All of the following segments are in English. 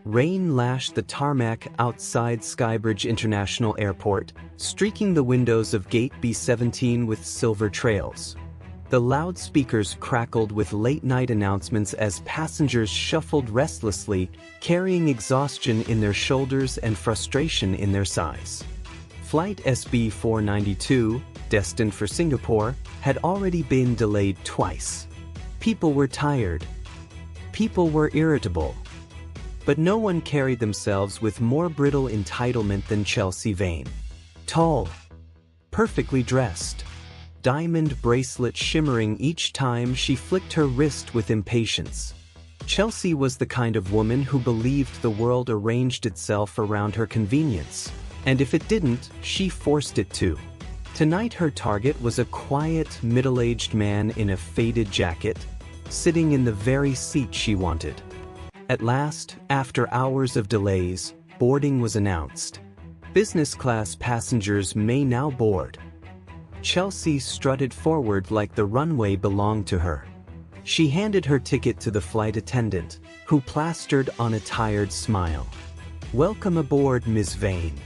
Rain lashed the tarmac outside Skybridge International Airport, streaking the windows of Gate B-17 with silver trails. The loudspeakers crackled with late-night announcements as passengers shuffled restlessly, carrying exhaustion in their shoulders and frustration in their sighs. Flight SB-492, destined for Singapore, had already been delayed twice. People were tired. People were irritable. But no one carried themselves with more brittle entitlement than Chelsea Vane. Tall, perfectly dressed, diamond bracelet shimmering each time she flicked her wrist with impatience. Chelsea was the kind of woman who believed the world arranged itself around her convenience, and if it didn't, she forced it to. Tonight her target was a quiet, middle-aged man in a faded jacket, sitting in the very seat she wanted. At last, after hours of delays, boarding was announced. Business class passengers may now board. Chelsea strutted forward like the runway belonged to her. She handed her ticket to the flight attendant, who plastered on a tired smile. "Welcome aboard, Ms. Vane."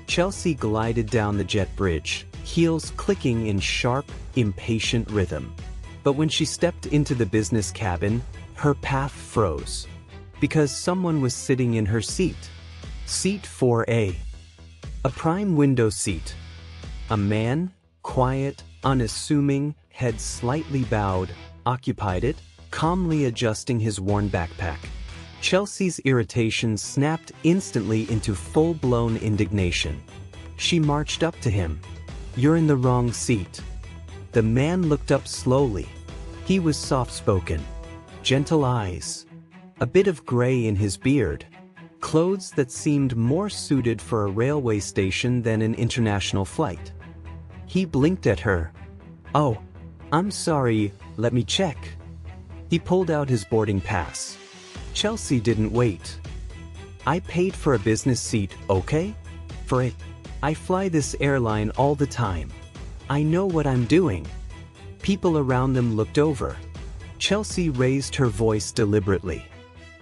Chelsea glided down the jet bridge, heels clicking in sharp, impatient rhythm. But when she stepped into the business cabin, her path froze. Because someone was sitting in her seat. Seat 4A. A prime window seat. A man, quiet, unassuming, head slightly bowed, occupied it, calmly adjusting his worn backpack. Chelsea's irritation snapped instantly into full-blown indignation. She marched up to him. "You're in the wrong seat." The man looked up slowly. He was soft-spoken. Gentle eyes. A bit of gray in his beard. Clothes that seemed more suited for a railway station than an international flight. He blinked at her. "Oh, I'm sorry, let me check." He pulled out his boarding pass. Chelsea didn't wait. "I paid for a business seat, okay? For it. I fly this airline all the time. I know what I'm doing." People around them looked over. Chelsea raised her voice deliberately.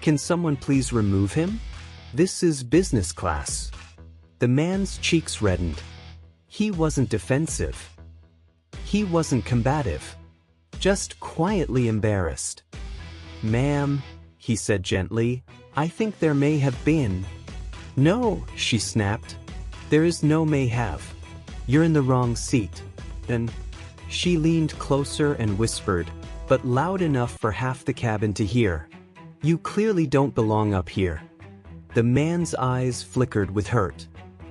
"Can someone please remove him? This is business class." The man's cheeks reddened. He wasn't defensive. He wasn't combative. Just quietly embarrassed. "Ma'am," he said gently, "I think there may have been." "No," she snapped. "There is no may have. You're in the wrong seat." And she leaned closer and whispered, but loud enough for half the cabin to hear. "You clearly don't belong up here." The man's eyes flickered with hurt.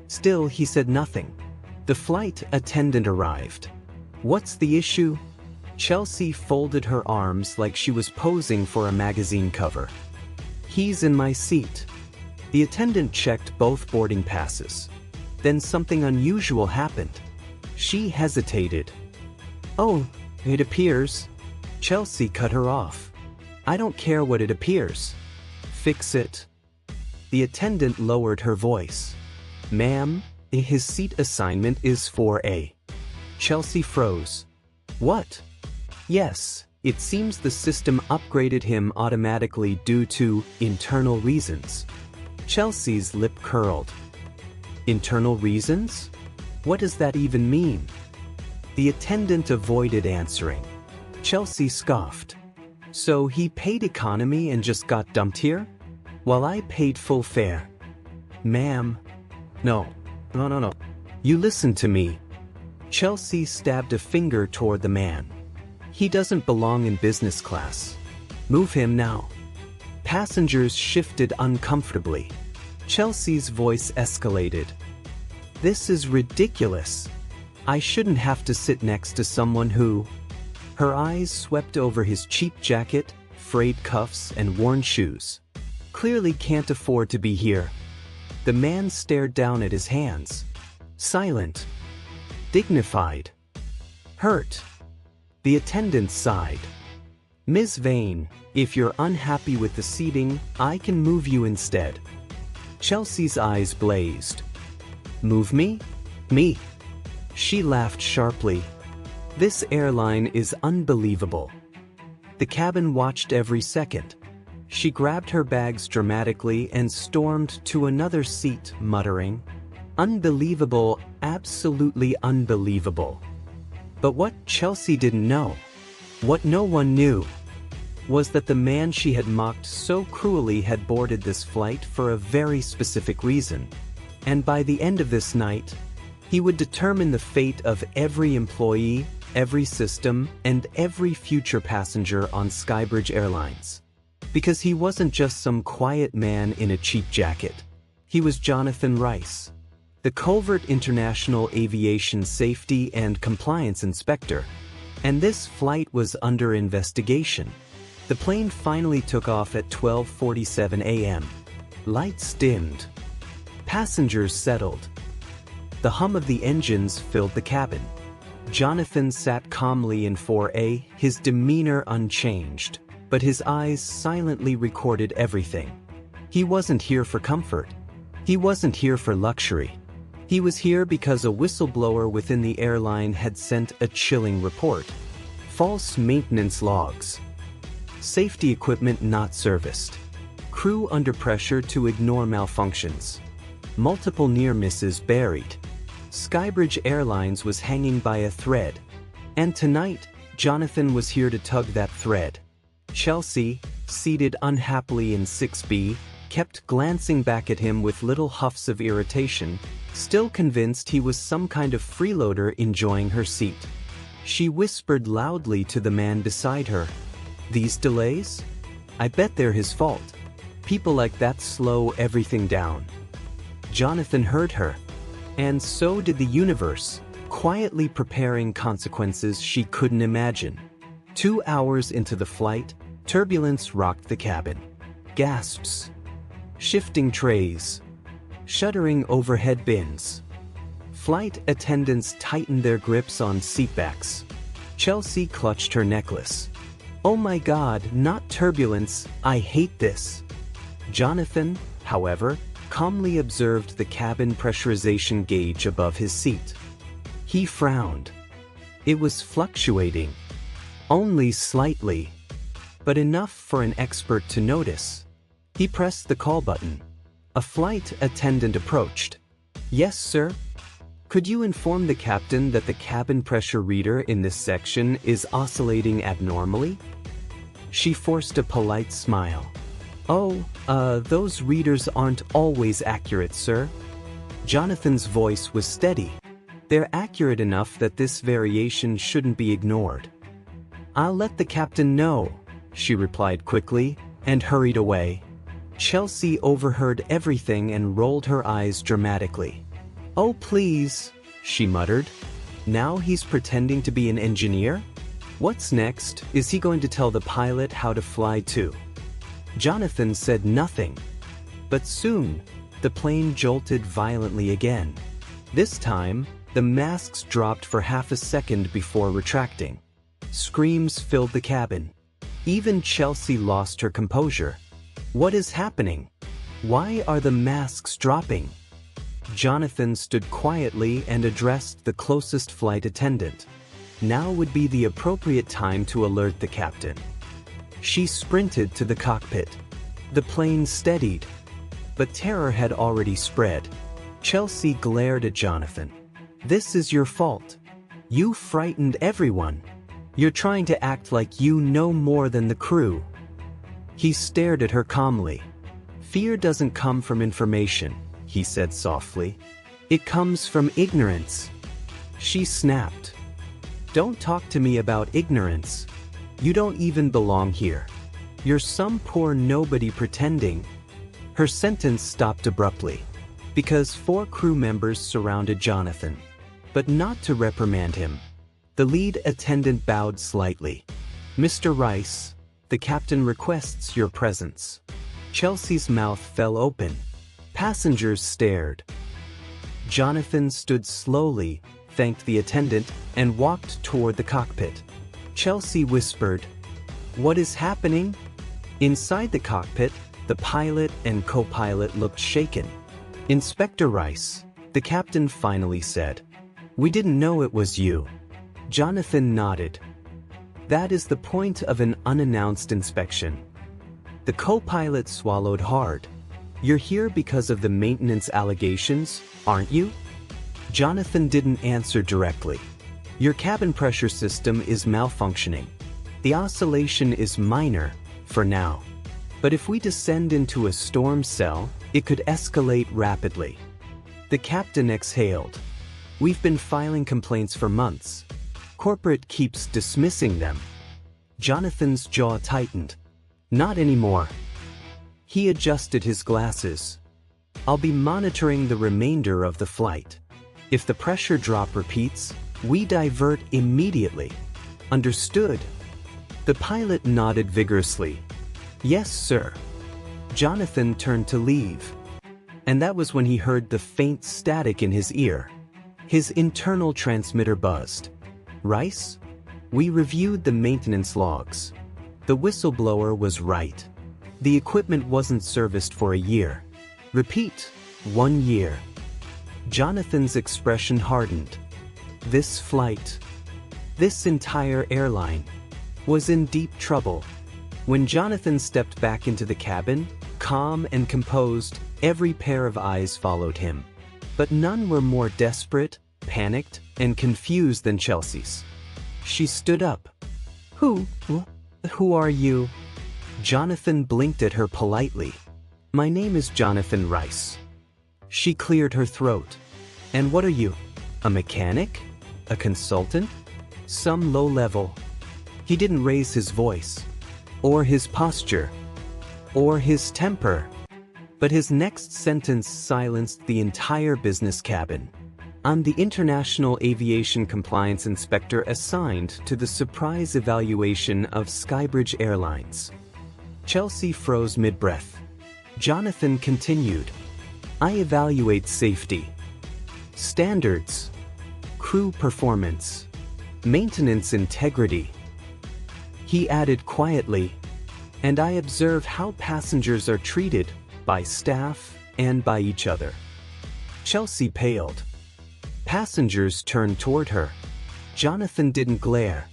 Still, he said nothing. The flight attendant arrived. "What's the issue?" Chelsea folded her arms like she was posing for a magazine cover. "He's in my seat." The attendant checked both boarding passes. Then something unusual happened. She hesitated. "Oh, it appears..." Chelsea cut her off. "I don't care what it appears. Fix it." The attendant lowered her voice. "Ma'am, his seat assignment is 4A." Chelsea froze. "What?" "Yes, it seems the system upgraded him automatically due to internal reasons." Chelsea's lip curled. "Internal reasons? What does that even mean?" The attendant avoided answering. Chelsea scoffed. "So he paid economy and just got dumped here? While I paid full fare." "Ma'am." No. "You listen to me." Chelsea stabbed a finger toward the man. "He doesn't belong in business class. Move him now." Passengers shifted uncomfortably. Chelsea's voice escalated. "This is ridiculous. I shouldn't have to sit next to someone who..." Her eyes swept over his cheap jacket, frayed cuffs, and worn shoes. "Clearly can't afford to be here." The man stared down at his hands. Silent. Dignified. Hurt. The attendant sighed. "Ms. Vane, if you're unhappy with the seating, I can move you instead." Chelsea's eyes blazed. "Move me? Me?" She laughed sharply. "This airline is unbelievable." The cabin watched every second. She grabbed her bags dramatically and stormed to another seat, muttering, "Unbelievable, absolutely unbelievable." But what Chelsea didn't know, what no one knew, was that the man she had mocked so cruelly had boarded this flight for a very specific reason. And by the end of this night, he would determine the fate of every employee, every system, and every future passenger on Skybridge Airlines. Because he wasn't just some quiet man in a cheap jacket. He was Jonathan Reiss, the covert international aviation safety and compliance inspector. And this flight was under investigation. The plane finally took off at 12:47 a.m. Lights dimmed. Passengers settled. The hum of the engines filled the cabin. Jonathan sat calmly in 4A, his demeanor unchanged, but his eyes silently recorded everything. He wasn't here for comfort. He wasn't here for luxury. He was here because a whistleblower within the airline had sent a chilling report. False maintenance logs. Safety equipment not serviced. Crew under pressure to ignore malfunctions. Multiple near misses buried. Skybridge Airlines was hanging by a thread. And tonight, Jonathan was here to tug that thread. Chelsea, seated unhappily in 6B, kept glancing back at him with little huffs of irritation, still convinced he was some kind of freeloader enjoying her seat. She whispered loudly to the man beside her, "These delays? I bet they're his fault. People like that slow everything down." Jonathan heard her. And so did the universe, quietly preparing consequences she couldn't imagine. 2 hours into the flight, turbulence rocked the cabin. Gasps. Shifting trays. Shuddering overhead bins. Flight attendants tightened their grips on seatbacks. Chelsea clutched her necklace. "Oh my God, not turbulence, I hate this." Jonathan, however, calmly observed the cabin pressurization gauge above his seat. He frowned. It was fluctuating. Only slightly. But enough for an expert to notice. He pressed the call button. A flight attendant approached. "Yes, sir? Could you inform the captain that the cabin pressure reader in this section is oscillating abnormally?" She forced a polite smile. "Oh, those readers aren't always accurate, sir." Jonathan's voice was steady. "They're accurate enough that this variation shouldn't be ignored." "I'll let the captain know," she replied quickly, and hurried away. Chelsea overheard everything and rolled her eyes dramatically. "Oh please," she muttered. "Now he's pretending to be an engineer? What's next? Is he going to tell the pilot how to fly too?" Jonathan said nothing. But soon, the plane jolted violently again. This time, the masks dropped for half a second before retracting. Screams filled the cabin. Even Chelsea lost her composure. What is happening? Why are the masks dropping? Jonathan stood quietly and addressed the closest flight attendant. Now would be the appropriate time to alert the captain. She sprinted to the cockpit. The plane steadied. But terror had already spread. Chelsea glared at Jonathan. "This is your fault. You frightened everyone. You're trying to act like you know more than the crew." He stared at her calmly. "Fear doesn't come from information," he said softly. "It comes from ignorance." She snapped. "Don't talk to me about ignorance. You don't even belong here. You're some poor nobody pretending." Her sentence stopped abruptly, because 4 crew members surrounded Jonathan, but not to reprimand him. The lead attendant bowed slightly. "Mr. Reiss, the captain requests your presence." Chelsea's mouth fell open. Passengers stared. Jonathan stood slowly, thanked the attendant, and walked toward the cockpit. Chelsea whispered, "What is happening?" Inside the cockpit, the pilot and co-pilot looked shaken. "Inspector Reiss," the captain finally said. "We didn't know it was you." Jonathan nodded. "That is the point of an unannounced inspection. The co-pilot swallowed hard. "You're here because of the maintenance allegations, aren't you?" Jonathan didn't answer directly. "Your cabin pressure system is malfunctioning. The oscillation is minor, for now. But if we descend into a storm cell, it could escalate rapidly." The captain exhaled. "We've been filing complaints for months. Corporate keeps dismissing them." Jonathan's jaw tightened. "Not anymore." He adjusted his glasses. "I'll be monitoring the remainder of the flight. If the pressure drop repeats, we divert immediately. Understood?" The pilot nodded vigorously. "Yes, sir." Jonathan turned to leave. And that was when he heard the faint static in his ear. His internal transmitter buzzed. "Reiss? We reviewed the maintenance logs. The whistleblower was right. The equipment wasn't serviced for a year. Repeat, 1 year." Jonathan's expression hardened. This flight, this entire airline, was in deep trouble. When Jonathan stepped back into the cabin, calm and composed, every pair of eyes followed him. But none were more desperate, panicked, and confused than Chelsea's. She stood up. Who are you?" Jonathan blinked at her politely. "My name is Jonathan Reiss." She cleared her throat. "And what are you? A mechanic? A consultant? Some low level?" He didn't raise his voice, or his posture, or his temper. But his next sentence silenced the entire business cabin. "I'm the International Aviation Compliance Inspector assigned to the surprise evaluation of Skybridge Airlines." Chelsea froze mid-breath. Jonathan continued. "I evaluate safety, standards, crew performance, maintenance integrity." He added quietly, "And I observe how passengers are treated by staff and by each other." Chelsea paled. Passengers turned toward her. Jonathan didn't glare.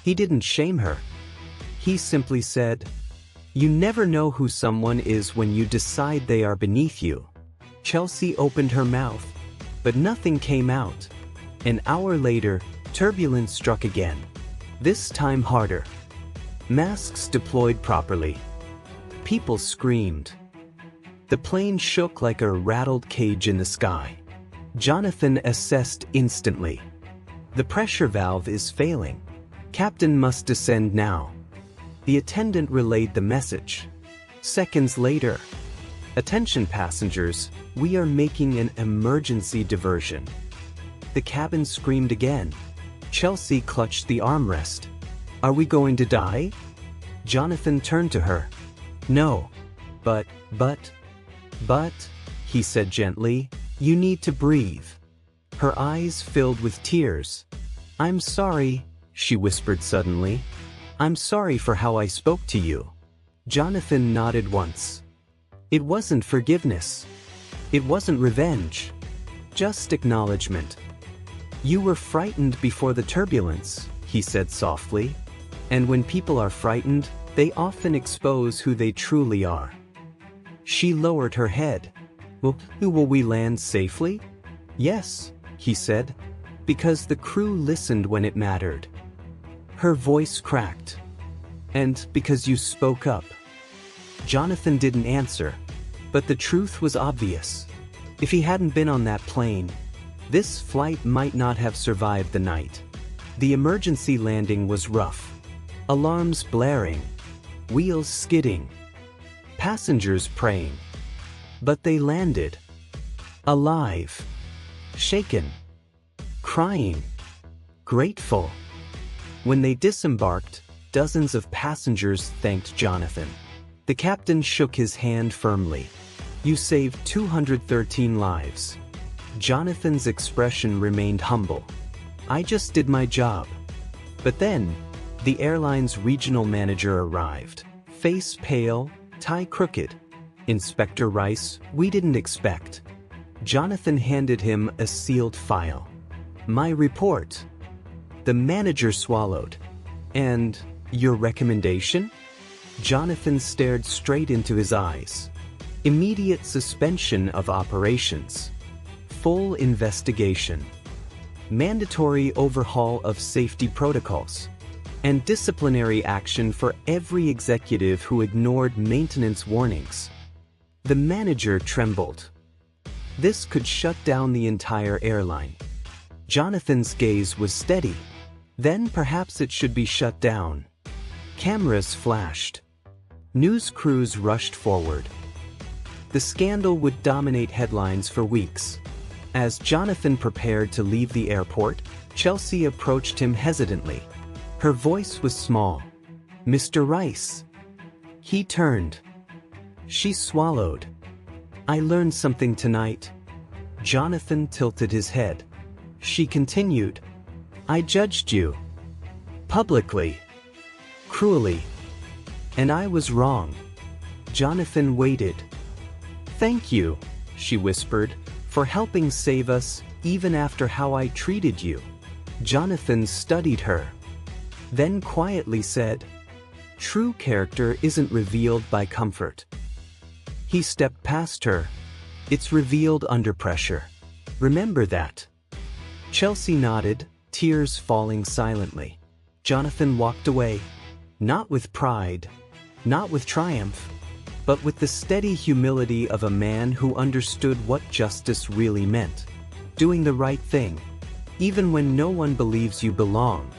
He didn't shame her. He simply said, "You never know who someone is when you decide they are beneath you." Chelsea opened her mouth, but nothing came out. An hour later, turbulence struck again. This time harder. Masks deployed properly. People screamed. The plane shook like a rattled cage in the sky. Jonathan assessed instantly. "The pressure valve is failing. Captain must descend now." The attendant relayed the message. Seconds later, "Attention passengers, we are making an emergency diversion." The cabin screamed again. Chelsea clutched the armrest. "Are we going to die?" Jonathan turned to her. "No. But, he said gently, "you need to breathe." Her eyes filled with tears. "I'm sorry," she whispered suddenly. "I'm sorry for how I spoke to you." Jonathan nodded once. It wasn't forgiveness. It wasn't revenge. Just acknowledgement. "You were frightened before the turbulence," he said softly. "And when people are frightened, they often expose who they truly are." She lowered her head. Will we land safely?" "Yes," he said, "because the crew listened when it mattered." Her voice cracked. "And because you spoke up." Jonathan didn't answer, but the truth was obvious. If he hadn't been on that plane, this flight might not have survived the night. The emergency landing was rough. Alarms blaring, wheels skidding, passengers praying. But they landed. Alive. Shaken. Crying. Grateful. When they disembarked, dozens of passengers thanked Jonathan. The captain shook his hand firmly. "You saved 213 lives." Jonathan's expression remained humble. "I just did my job." But then, the airline's regional manager arrived. Face pale, tie crooked. "Inspector Reiss, we didn't expect." Jonathan handed him a sealed file. "My report." The manager swallowed. "And your recommendation?" Jonathan stared straight into his eyes. Immediate suspension of operations. Full investigation. Mandatory overhaul of safety protocols. And disciplinary action for every executive who ignored maintenance warnings. The manager trembled. This could shut down the entire airline. Jonathan's gaze was steady. Then perhaps it should be shut down. Cameras flashed. News crews rushed forward. The scandal would dominate headlines for weeks. As Jonathan prepared to leave the airport, Chelsea approached him hesitantly. Her voice was small. "Mr. Reiss." He turned. She swallowed. "I learned something tonight." Jonathan tilted his head. She continued. "I judged you. Publicly. Cruelly. And I was wrong." Jonathan waited. "Thank you," she whispered, "for helping save us, even after how I treated you." Jonathan studied her. Then quietly said, "True character isn't revealed by comfort." He stepped past her. "It's revealed under pressure. Remember that." Chelsea nodded, tears falling silently. Jonathan walked away. Not with pride, not with triumph, but with the steady humility of a man who understood what justice really meant. Doing the right thing, even when no one believes you belong.